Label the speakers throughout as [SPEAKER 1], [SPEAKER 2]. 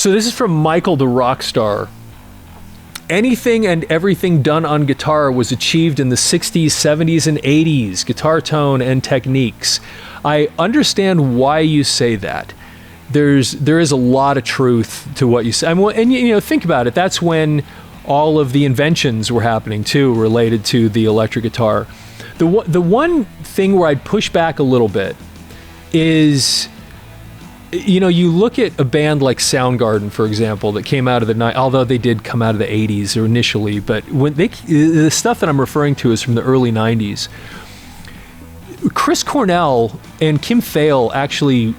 [SPEAKER 1] So this is from Michael the Rockstar. Anything and everything done on guitar was achieved in the 60s, 70s, and 80s, guitar tone and techniques. I understand why you say that. There is a lot of truth to what you say. And think about it. That's when all of the inventions were happening too, related to the electric guitar. The one thing where I'd push back a little bit is, you look at a band like Soundgarden, for example, that came out of the although they did come out of the 80s initially, but when the stuff that I'm referring to is from the early 90s. Chris Cornell and Kim Thayil actually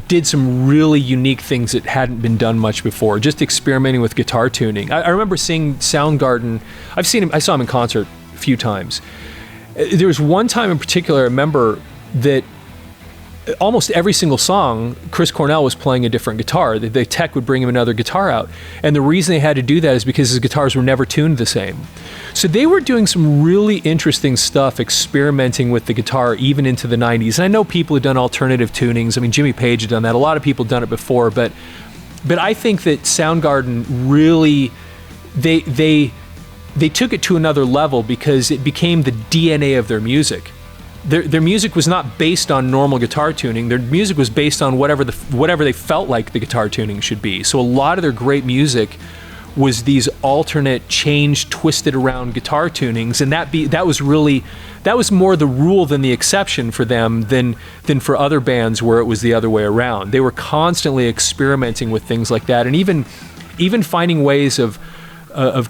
[SPEAKER 1] did some really unique things that hadn't been done much before, just experimenting with guitar tuning. I remember seeing Soundgarden. I saw him in concert a few times. There was one time in particular I remember that almost every single song, Chris Cornell was playing a different guitar. The tech would bring him another guitar out. And the reason they had to do that is because his guitars were never tuned the same. So they were doing some really interesting stuff, experimenting with the guitar even into the 90s. And I know people have done alternative tunings. I mean, Jimmy Page had done that. A lot of people have done it before. But I think that Soundgarden really, they took it to another level because it became the DNA of their music. Their music was not based on normal guitar tuning. Their music was based on whatever they felt like the guitar tuning should be. So a lot of their great music was these alternate, changed, twisted around guitar tunings, and that was more the rule than the exception for them than for other bands where it was the other way around. They were constantly experimenting with things like that, and even finding ways of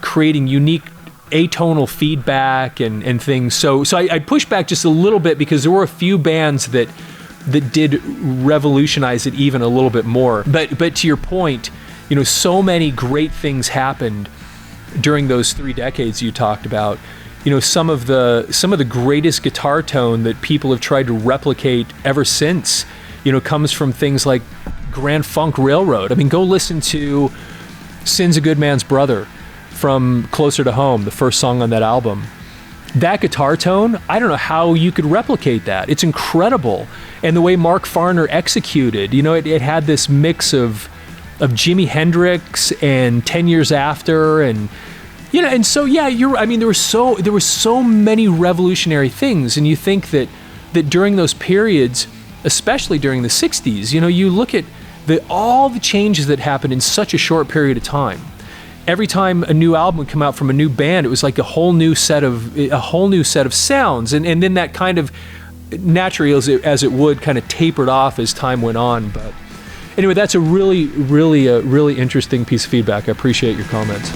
[SPEAKER 1] creating unique atonal feedback and things. So I push back just a little bit because there were a few bands that did revolutionize it even a little bit more. But to your point, so many great things happened during those 3 decades you talked about. Some of the greatest guitar tone that people have tried to replicate ever since, comes from things like Grand Funk Railroad. I mean, go listen to Sin's a Good Man's Brother from Closer to Home, the first song on that album. That guitar tone, I don't know how you could replicate that. It's incredible. And the way Mark Farner executed, it had this mix of Jimi Hendrix and 10 Years After, and and so there were so many revolutionary things. And you think that during those periods, especially during the 60s, you look at all the changes that happened in such a short period of time. Every time a new album would come out from a new band, it was like a whole new set of sounds, and then that kind of naturally, as it would, kind of tapered off as time went on. But anyway, that's a really interesting piece of feedback. I appreciate your comments.